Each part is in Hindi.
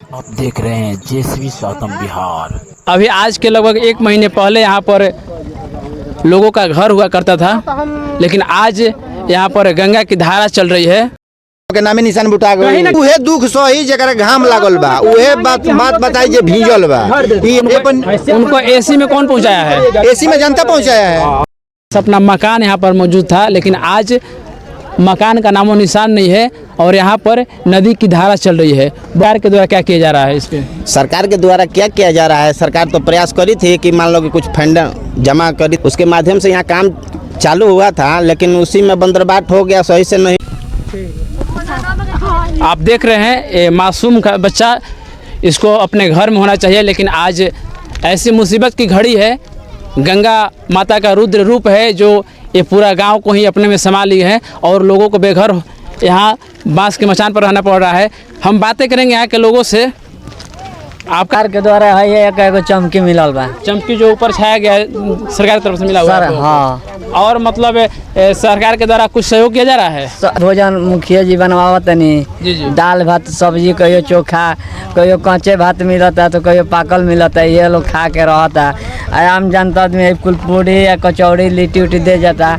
आप देख रहे हैं जेएसवी स्वातम बिहार। अभी आज के लगभग 1 महीने पहले यहाँ पर लोगों का घर हुआ करता था, लेकिन आज यहाँ पर गंगा की धारा चल रही है। के नामे निशान बुटा गए उहे दुख सही जकरा घाम लागल बा उहे बात बताई जे भीजल बा। उनको एसी में कौन पहुँचाया है? एसी में जनता पहुँचाया है। अपना मकान यहाँ पर मौजूद था, लेकिन आज मकान का नामो निशान नहीं है और यहाँ पर नदी की धारा चल रही है। सरकार के द्वारा क्या किया जा रहा है इस पे? सरकार के द्वारा क्या किया जा रहा है? सरकार तो प्रयास करी थी कि मान लो कि कुछ फंड जमा करी, उसके माध्यम से यहाँ काम चालू हुआ था, लेकिन उसी में बंदरबाट हो गया, सही से नहीं। आप देख रहे हैं मासूम का बच्चा, इसको अपने घर में होना चाहिए, लेकिन आज ऐसी मुसीबत की घड़ी है। गंगा माता का रुद्र रूप है जो ये पूरा गांव को ही अपने में समा ली है और लोगों को बेघर यहाँ बांस के मचान पर रहना पड़ रहा है। हम बातें करेंगे यहाँ के लोगों से। आपका के द्वारा है ये एक चमकी मिलल बा, चमकी जो ऊपर छाया गया है सरकार की तरफ से मिला हुआ है। हाँ, और मतलब सरकार के द्वारा कुछ सहयोग किया जा रहा है? भोजन मुखिया जी बनवावत तनी, जी जी। दाल भात सब्जी, कहियो चोखा, कहियो कच्चे भात मिलता है तो कहियो पाकल मिलता है, ये लोग खा के रहता। आम जनता में कुल पूड़ी या कचौड़ी लिट्टी उट्टी दे जाता,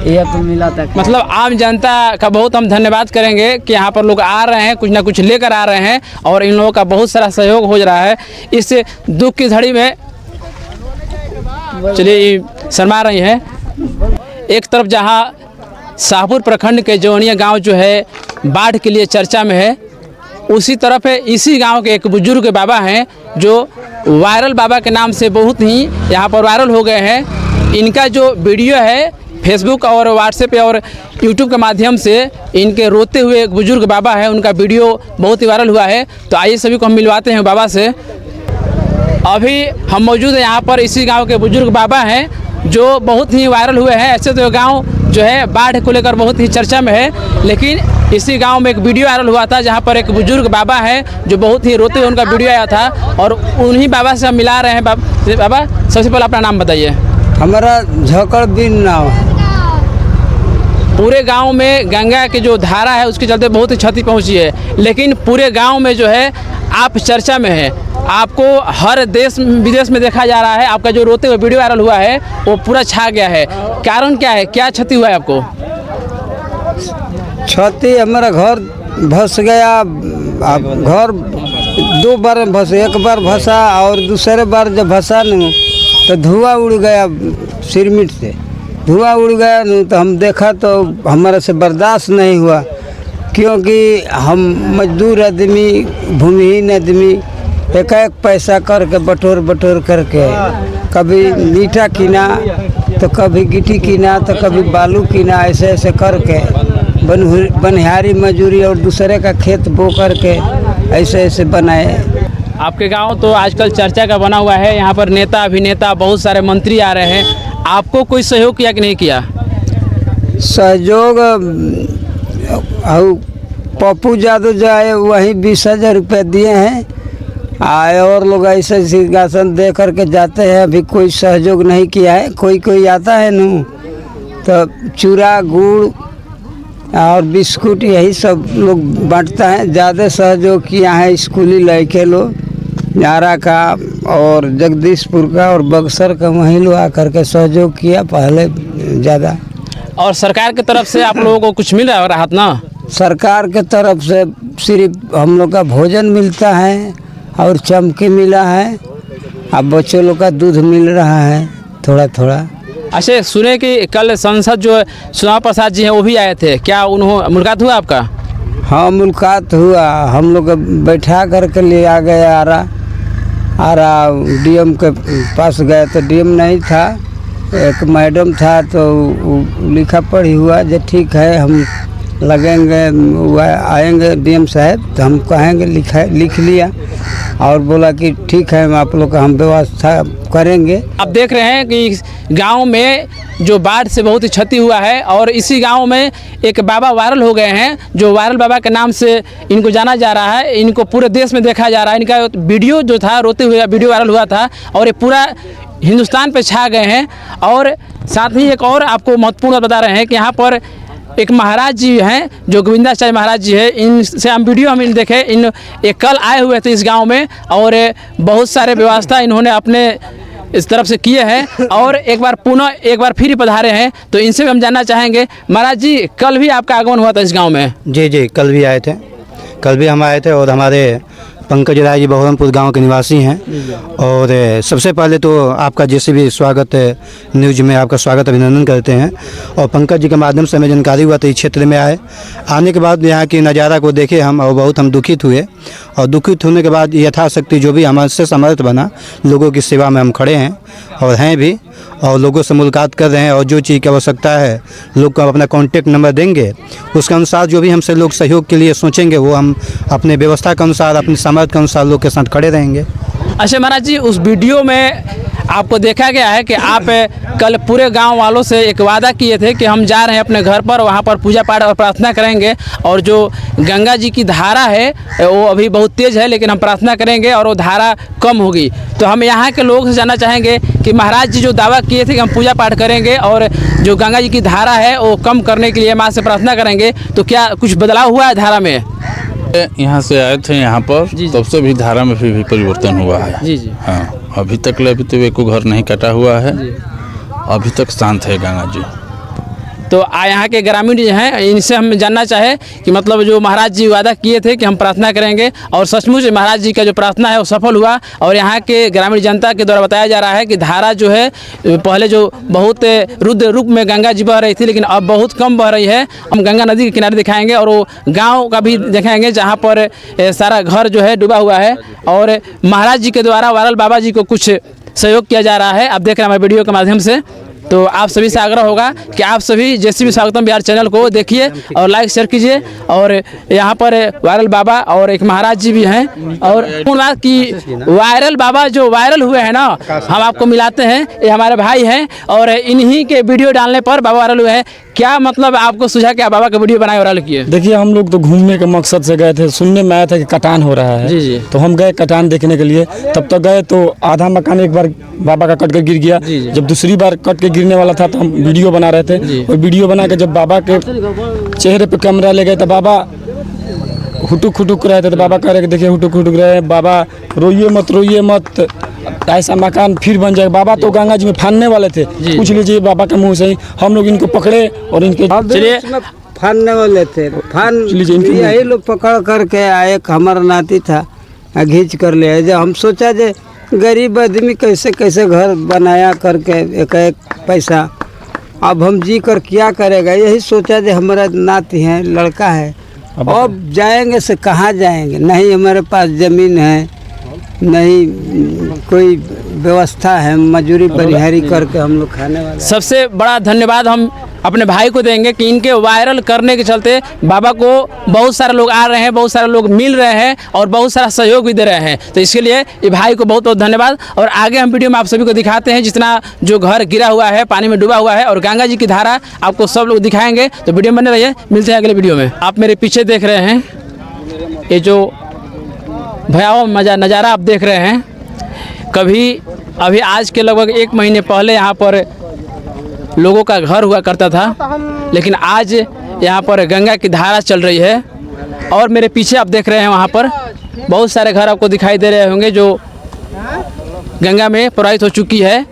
ये तो मिला था। मतलब आम जनता का बहुत हम धन्यवाद करेंगे कि यहाँ पर लोग आ रहे हैं, कुछ ना कुछ लेकर आ रहे हैं और इन लोगों का बहुत सारा सहयोग हो रहा है इस दुख की घड़ी में। चलिए शर्मा रही हैं। एक तरफ जहाँ शाहपुर प्रखंड के जौनिया गांव जो है बाढ़ के लिए चर्चा में है, उसी तरफ है इसी गांव के एक बुजुर्ग बाबा हैं जो वायरल बाबा के नाम से बहुत ही यहाँ पर वायरल हो गए हैं। इनका जो वीडियो है फेसबुक और व्हाट्सएप और यूट्यूब के माध्यम से इनके रोते हुए एक बुजुर्ग बाबा है, उनका वीडियो बहुत ही वायरल हुआ है। तो आइए सभी को हम मिलवाते हैं बाबा से। अभी हम मौजूद हैं यहाँ पर, इसी गांव के बुजुर्ग बाबा हैं जो बहुत ही वायरल हुए हैं। ऐसे तो गांव जो है बाढ़ को लेकर बहुत ही चर्चा में है, लेकिन इसी गांव में एक वीडियो वायरल हुआ था जहां पर एक बुजुर्ग बाबा है जो बहुत ही रोते हुए उनका वीडियो आया था और उन्हीं बाबा से हम मिला रहे हैं। बाबा सबसे पहले अपना नाम बताइए। हमारा झोकड़ बिन नाव। पूरे गांव में गंगा की जो धारा है उसके चलते बहुत ही क्षति पहुंची है, लेकिन पूरे गांव में जो है आप चर्चा में है, आपको हर देश विदेश में देखा जा रहा है। आपका जो रोते हुए वीडियो वायरल हुआ है वो पूरा छा गया है। कारण क्या है, क्या क्षति हुआ है आपको? क्षति हमारा घर भस गया। घर 2 बार भस, एक बार भसा और दूसरे बार जब भसा न तो धुआं उड़ गया, सिरमिट से धुआं उड़ गया न, तो हम देखा तो हमारा से बर्दाश्त नहीं हुआ, क्योंकि हम मजदूर आदमी, भूमिहीन आदमी, एक पैसा करके बटोर करके कभी मीठा किना तो कभी गिट्टी किना तो कभी बालू किना, ऐसे करके बनिहारी मजदूरी और दूसरे का खेत बो करके ऐसे बनाए। आपके गांव तो आजकल चर्चा का बना हुआ है, यहाँ पर नेता अभिनेता बहुत सारे मंत्री आ रहे हैं। आपको कोई सहयोग किया कि नहीं किया? सहयोग पप्पू यादव जो है वही 20,000 रुपये दिए हैं, आए और लोग ऐसे सिंहासन दे करके जाते हैं। अभी कोई सहयोग नहीं किया है। कोई आता है नू तो चूड़ा गुड़ और बिस्कुट यही सब लोग बांटता है। ज़्यादा सहयोग किया है स्कूली लड़के लोग, नारा का और जगदीशपुर का और बक्सर का, वहीं लोग आकर के सहयोग किया पहले ज़्यादा। और सरकार की तरफ से आप लोगों को कुछ मिल रहा है राहत ना? सरकार के तरफ से सिर्फ हम लोग का भोजन मिलता है और चमकी मिला है, अब बच्चों लोग का दूध मिल रहा है थोड़ा थोड़ा। अच्छा, सुने कि कल सांसद जो सुनाव प्रसाद जी हैं वो भी आए थे, क्या उन्होंने मुलाकात हुआ आपका? हाँ, मुलाकात हुआ। हम लोग बैठा करके ले आ गए आरा डीएम के पास गए तो डीएम नहीं था, एक मैडम था, तो लिखा पढ़ी हुआ जो ठीक है हम लगेंगे, आएंगे डीएम साहब तो हम कहेंगे, लिख लिया और बोला कि ठीक है आप लोग का हम व्यवस्था करेंगे। आप देख रहे हैं कि गांव में जो बाढ़ से बहुत ही क्षति हुआ है और इसी गांव में एक बाबा वायरल हो गए हैं जो वायरल बाबा के नाम से इनको जाना जा रहा है। इनको पूरे देश में देखा जा रहा है। इनका वीडियो जो था रोते हुए वीडियो वायरल हुआ था और ये पूरा हिंदुस्तान पे छा गए हैं। और साथ ही एक और आपको महत्वपूर्ण बता रहे हैं कि यहाँ पर एक महाराज जी हैं जो गोविंदाचार्य महाराज जी है, इनसे हम वीडियो हम देखे। ये कल आए हुए थे इस गांव में और बहुत सारे व्यवस्था इन्होंने अपने इस तरफ से किए हैं और एक बार फिर पधारे हैं। तो इनसे भी हम जानना चाहेंगे। महाराज जी, कल भी आपका आगमन हुआ था इस गांव में? जी, कल भी आए थे। कल भी हम आए थे और हमारे पंकज राय जी बहरमपुर गांव के निवासी हैं। और सबसे पहले तो आपका जैसे भी स्वागत न्यूज में आपका स्वागत अभिनंदन करते हैं। और पंकज जी के माध्यम से हमें जानकारी हुआ तो इस क्षेत्र में आने के बाद यहाँ की नज़ारा को देखे हम और बहुत हम दुखित हुए। और दुखित होने के बाद यथाशक्ति जो भी हमारे समर्थ बना, लोगों की सेवा में हम खड़े हैं और हैं भी, और लोगों से मुलाकात कर रहे हैं। और जो चीज़ की आवश्यकता है लोग को अपना कॉन्टेक्ट नंबर देंगे, उसके अनुसार जो भी हमसे लोग सहयोग के लिए सोचेंगे वो हम अपने व्यवस्था के अनुसार, अपनी समर्थ के अनुसार लोग के साथ खड़े रहेंगे। अच्छा महाराज जी, उस वीडियो में आपको देखा गया है कि आप कल पूरे गांव वालों से एक वादा किए थे कि हम जा रहे हैं अपने घर पर, वहां पर पूजा पाठ और प्रार्थना करेंगे। और जो गंगा जी की धारा है वो अभी बहुत तेज़ है, लेकिन हम प्रार्थना करेंगे और वो धारा कम होगी। तो हम यहाँ के लोगों से जानना चाहेंगे कि महाराज जी जो दावा किए थे कि हम पूजा पाठ करेंगे और जो गंगा जी की धारा है वो कम करने के लिए माँ से प्रार्थना करेंगे, तो क्या कुछ बदलाव हुआ है धारा में? यहाँ से आए थे यहाँ पर, तब से भी धारा में भी परिवर्तन हुआ है। जी। हाँ, अभी तक अभी तो एको घर नहीं कटा हुआ है, अभी तक शांत है गंगा जी। तो यहाँ के ग्रामीण जो हैं इनसे हम जानना चाहे कि मतलब जो महाराज जी वादा किए थे कि हम प्रार्थना करेंगे और सचमुच महाराज जी का जो प्रार्थना है वो सफल हुआ। और यहाँ के ग्रामीण जनता के द्वारा बताया जा रहा है कि धारा जो है पहले जो बहुत रुद्र रूप में गंगा जी बह रही थी, लेकिन अब बहुत कम बह रही है। हम गंगा नदी के किनारे दिखाएंगे और वो गाँव का भी दिखाएंगे जहाँ पर सारा घर जो है डूबा हुआ है। और महाराज जी के द्वारा वायरल बाबा जी को कुछ सहयोग किया जा रहा है। आप देख रहे हैं हमारे वीडियो के माध्यम से। तो आप सभी से आग्रह होगा कि आप सभी जेसीबी स्वागतम बिहार चैनल को देखिए और लाइक शेयर कीजिए। और यहाँ पर वायरल बाबा और एक महाराज जी भी हैं। और बात की वायरल बाबा जो वायरल हुए हैं ना, हम आपको मिलाते हैं, ये हमारे भाई हैं और इन्हीं के वीडियो डालने पर बाबा वायरल हुए हैं। क्या मतलब आपको सुझा कि आप बाबा का वीडियो बनाए वायरल किए? देखिए, हम लोग तो घूमने के मकसद से गए थे, सुनने में आया था कि कटान हो रहा है। जी। तो हम गए कटान देखने के लिए। तब तक गए तो आधा मकान एक बार बाबा का कट कर गिर गया। जब दूसरी बार कट के गिरने वाला था तो हम वीडियो बना रहे थे। और वीडियो बना के जब बाबा के चेहरे पे कैमरा ले गए तो बाबा हुटुक रहे थे। तो बाबा कह रहे देखिए हुटुक रहे हैं, बाबा रोइए मत, ऐसा मकान फिर बन जाएगा। बाबा तो गंगा जी में फानने वाले थे, पूछ लीजिए बाबा के मुंह से ही। हम लोग इनको पकड़े और इनके चलिए फानने वाले थे, यही लोग पकड़ करके आए। एक हमारा नाती था, घींच कर ले। जब हम सोचा जे गरीब आदमी कैसे घर बनाया करके एक पैसा, अब हम जी कर क्या करेगा, यही सोचा जे हमारा नाती है, लड़का है। अब जाएंगे से कहाँ जाएंगे, नहीं हमारे पास ज़मीन है, नहीं कोई व्यवस्था है, मजूरी परिहारी करके हम लोग खाने वाले। सबसे बड़ा धन्यवाद हम अपने भाई को देंगे कि इनके वायरल करने के चलते बाबा को बहुत सारे लोग आ रहे हैं, बहुत सारे लोग मिल रहे हैं और बहुत सारा सहयोग भी दे रहे हैं। तो इसके लिए ये भाई को बहुत बहुत धन्यवाद। और आगे हम वीडियो में आप सभी को दिखाते हैं जितना जो घर गिरा हुआ है, पानी में डूबा हुआ है और गंगा जी की धारा आपको सब लोग दिखाएंगे। तो वीडियो में बने रहिए, मिलते हैं अगले वीडियो में। आप मेरे पीछे देख रहे हैं ये जो भयावह नज़ारा आप देख रहे हैं। अभी आज के लगभग 1 महीने पहले यहाँ पर लोगों का घर हुआ करता था, लेकिन आज यहाँ पर गंगा की धारा चल रही है। और मेरे पीछे आप देख रहे हैं वहाँ पर बहुत सारे घर आपको दिखाई दे रहे होंगे जो गंगा में प्रवाहित हो चुकी है।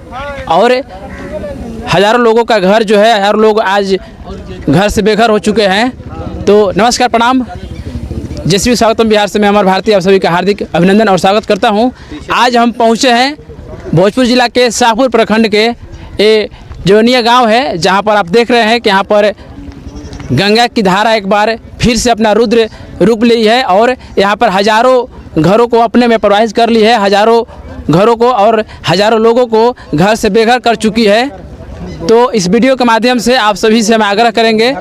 और हज़ारों लोगों का घर जो है, हज़ारों लोग आज घर से बेघर हो चुके हैं। तो नमस्कार, प्रणाम। जेसीबी स्वागतम बिहार से मैं अमर भारती आप सभी का हार्दिक अभिनंदन और स्वागत करता हूं। आज हम पहुंचे हैं भोजपुर जिला के शाहपुर प्रखंड के ये जोनिया गांव है, जहां पर आप देख रहे हैं कि यहाँ पर गंगा की धारा एक बार फिर से अपना रुद्र रूप ली है और यहाँ पर हज़ारों घरों को अपने में प्रवाहित कर ली है, हज़ारों घरों को और हज़ारों लोगों को घर से बेघर कर चुकी है। तो इस वीडियो के माध्यम से आप सभी से हम आग्रह करेंगे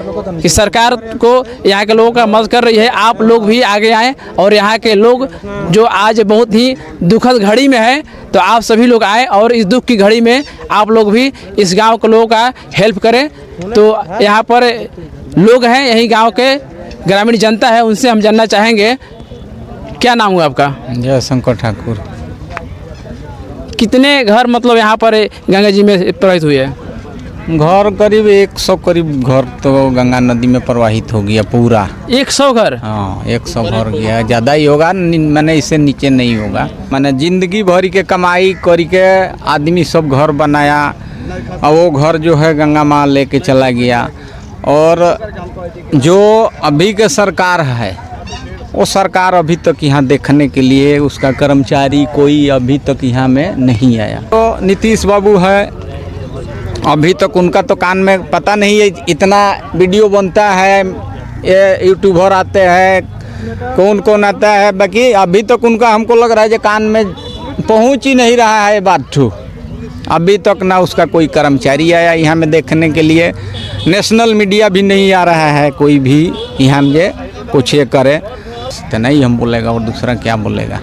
कि सरकार को यहाँ के लोगों का मदद कर रही है, आप लोग भी आगे आएँ और यहाँ के लोग जो आज बहुत ही दुखद घड़ी में है, तो आप सभी लोग आए और इस दुख की घड़ी में आप लोग भी इस गांव के लोगों का हेल्प करें। तो यहाँ पर लोग हैं, यही गांव के ग्रामीण जनता है, उनसे हम जानना चाहेंगे। क्या नाम हुआ आपका? जय शंकर ठाकुर। कितने घर मतलब यहाँ पर गंगा जी में प्रवाहित हुए हैं? घर करीब 100 करीब घर तो गंगा नदी में प्रवाहित हो गया पूरा। 100 घर? हाँ 100 घर गया, ज़्यादा ही होगा, मैंने इससे नीचे नहीं होगा। मैंने जिंदगी भर के कमाई करी के आदमी सब घर बनाया और वो घर जो है गंगा माँ लेके चला गया। और जो अभी के सरकार है वो सरकार अभी तक यहाँ देखने के लिए उसका कर्मचारी कोई अभी तक यहाँ में नहीं आया। तो नीतीश बाबू है, अभी तक उनका तो कान में पता नहीं है, इतना वीडियो बनता है, ये यूट्यूबर आते हैं, कौन कौन आता है, बाकी अभी तक उनका हमको लग रहा है कि कान में पहुंच ही नहीं रहा है बात। अभी तक ना उसका कोई कर्मचारी आया यहाँ में देखने के लिए, नेशनल मीडिया भी नहीं आ रहा है कोई भी यहाँ में कुछ ये करे, तो नहीं हम बोलेगा और दूसरा क्या बोलेगा।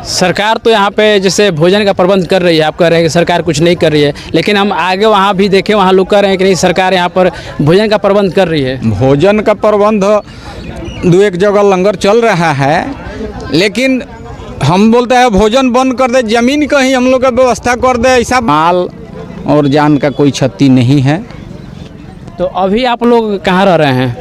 सरकार तो यहाँ पे जैसे भोजन का प्रबंध कर रही है, आप कह रहे हैं कि सरकार कुछ नहीं कर रही है, लेकिन हम आगे वहाँ भी देखें, वहाँ लोग कह रहे हैं कि नहीं सरकार यहाँ पर भोजन का प्रबंध कर रही है। भोजन का प्रबंध 2-1 जगह लंगर चल रहा है, लेकिन हम बोलते हैं भोजन बंद कर दे, ज़मीन कहीं हम लोग का व्यवस्था कर दे, ऐसा माल और जान का कोई क्षति नहीं है। तो अभी आप लोग कहाँ रह रहे हैं?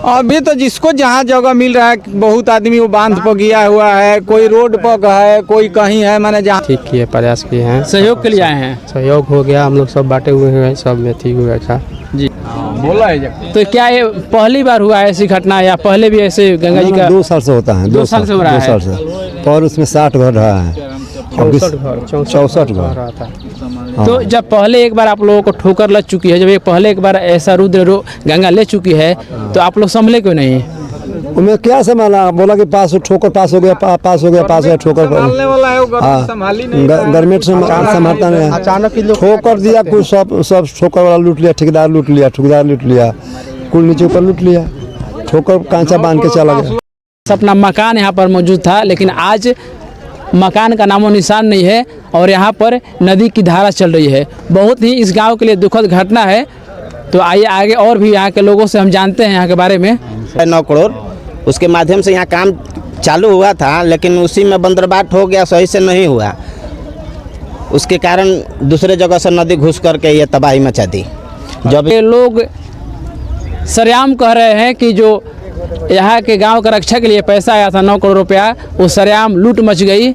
अभी तो जिसको जहाँ जगह मिल रहा है, बहुत आदमी वो बांध पर गया हुआ है, कोई रोड पर है, कोई कहीं है, मैंने जहाँ ठीक किए, प्रयास किए हैं, सहयोग के लिए आए हैं। सहयोग हो गया, हम लोग सब बांटे हुए हैं, सब में ठीक हुआ था जी। बोला है। तो क्या ये पहली बार हुआ है ऐसी घटना, या पहले भी ऐसे गंगा जी का? 2 साल से होता है, 2 साल से हो रहा है। 2 साल से, और उसमें 60 घर रहा है, 64 घर। तो जब पहले एक बार आप लोगों को ठोकर लग चुकी है, जब ये पहले एक बार ऐसा रुद्र गंगा ले चुकी है, तो आप लोग संभले क्यों नहीं? उन्हें क्या संभाला, बोला कि ठोकर पास हो गया, पास हो गया ठोकर, गवर्नमेंट से संभालता नहीं, अचानक ठोकर दिया, कुछ सब ठोकर वाला लूट लिया, ठेकेदार लूट लिया, कुल नीचे ऊपर लूट लिया, ठोकर कांचा बांध के चला गया। अपना मकान यहाँ पर मौजूद था, लेकिन आज मकान का नामो निशान नहीं है और यहाँ पर नदी की धारा चल रही है। बहुत ही इस गांव के लिए दुखद घटना है। तो आइए आगे और भी यहाँ के लोगों से हम जानते हैं यहाँ के बारे में। 9 करोड़ उसके माध्यम से यहाँ काम चालू हुआ था, लेकिन उसी में बंदरबाट हो गया, सही से नहीं हुआ, उसके कारण दूसरे जगह से नदी घुस करके ये तबाही मचा दी। जब ये लोग सरेआम कह रहे हैं कि जो यहाँ के गांव का रक्षा के लिए पैसा आया था 9 करोड़ रुपया, वो सरेआम लूट मच गई।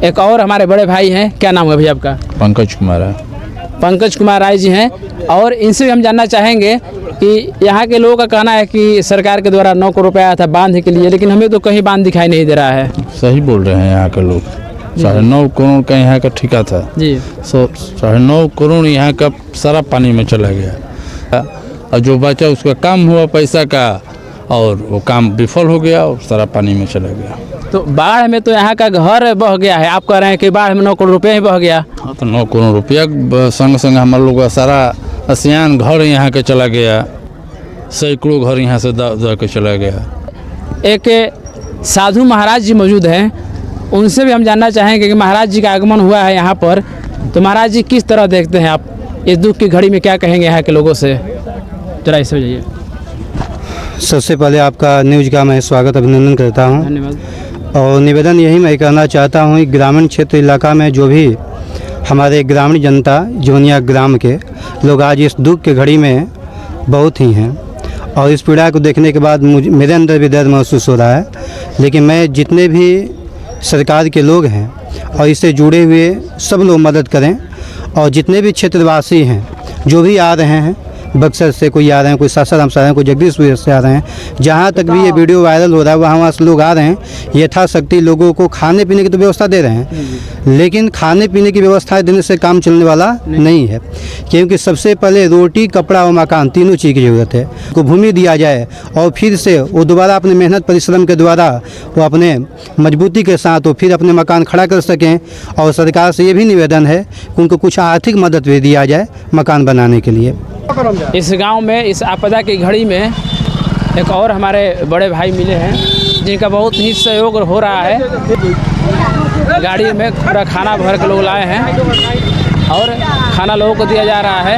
एक और हमारे बड़े भाई हैं, क्या नाम है भैया आपका? पंकज कुमार राय। पंकज कुमार राय जी हैं, और इनसे भी हम जानना चाहेंगे कि यहाँ के लोगों का कहना है कि सरकार के द्वारा 9 करोड़ रुपया आया था बांध के लिए, लेकिन हमें तो कहीं बांध दिखाई नहीं दे रहा है। सही बोल रहे हैं यहाँ के लोग, 9.5 करोड़ का यहाँ का ठेका था जी, 9.5 करोड़ यहाँ का सारा पानी में चला गया, और जो बचा उसका काम हुआ पैसा का, और वो काम विफल हो गया और सारा पानी में चला गया। तो बाढ़ में तो यहाँ का घर बह गया है, आप कह रहे हैं कि बाढ़ में 9 करोड़ रुपया ही बह गया। हाँ, तो 9 करोड़ रुपया संग संग हम लोग का सारा आसियान घर यहाँ के चला गया, सैकड़ों घर यहाँ से दा के चला गया। एक साधु महाराज जी मौजूद हैं, उनसे भी हम जानना चाहेंगे कि महाराज जी का आगमन हुआ है यहाँ पर, तो महाराज जी किस तरह देखते हैं आप इस दुख की घड़ी में, क्या कहेंगे यहाँ के लोगों से? जरा इससे हो जाइए। सबसे पहले आपका न्यूज़ का मैं स्वागत अभिनंदन करता हूँ, धन्यवाद। और निवेदन यही मैं करना चाहता हूँ, ग्रामीण क्षेत्र इलाका में जो भी हमारे ग्रामीण जनता जोनिया ग्राम के लोग आज इस दुख के घड़ी में बहुत ही हैं, और इस पीड़ा को देखने के बाद मेरे अंदर भी दर्द महसूस हो रहा है। लेकिन मैं जितने भी सरकार के लोग हैं और इससे जुड़े हुए सब लोग मदद करें, और जितने भी क्षेत्रवासी हैं जो भी आ रहे हैं, बक्सर से कोई आ रहे हैं, कोई सासाराम से आ रहे हैं, कोई जगदीशपुर से आ रहे हैं, जहाँ तक भी ये वीडियो वायरल हो रहा है वहाँ से लोग आ रहे हैं, यथाशक्ति लोगों को खाने पीने की तो व्यवस्था दे रहे हैं, लेकिन खाने पीने की व्यवस्था देने से काम चलने वाला नहीं है, क्योंकि सबसे पहले रोटी, कपड़ा और मकान तीनों चीज़ की ज़रूरत है। को भूमि दिया जाए और फिर से वो दोबारा अपने मेहनत परिश्रम के द्वारा वो अपने मजबूती के साथ वो फिर अपने मकान खड़ा कर सकें। और सरकार से ये भी निवेदन है कि उनको कुछ आर्थिक मदद भी दिया जाए मकान बनाने के लिए। इस गांव में इस आपदा की घड़ी में एक और हमारे बड़े भाई मिले हैं, जिनका बहुत ही सहयोग हो रहा है। गाड़ी में पूरा खाना भर के लोग लाए हैं और खाना लोगों को दिया जा रहा है।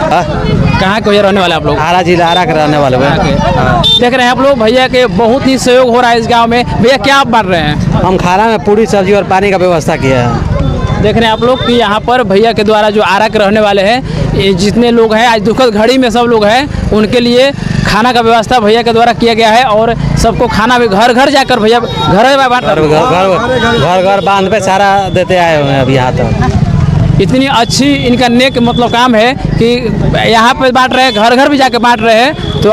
कहाँ के भैया रहने वाले आप लोग? आरा जिला आरा के रहने वाले देख रहे हैं आप लोग भैया के बहुत ही सहयोग हो रहा है इस गांव में। भैया क्या आप बांट रहे हैं? हम खाना में पूरी सब्जी और पानी का व्यवस्था किया है। देख रहे हैं आप लोग कि यहाँ पर भैया के द्वारा जो आरा के रहने वाले हैं, ये जितने लोग हैं आज दुखद घड़ी में सब लोग हैं, उनके लिए खाना का व्यवस्था भैया के द्वारा किया गया है और सबको खाना भी घर घर जाकर भैया घर घर बांध पे सारा देते आए हुए हैं अभी यहाँ तक। इतनी अच्छी इनका नेक मतलब काम है कि यहाँ पे बांट रहे हैं, घर घर भी जाके बांट रहे हैं। तो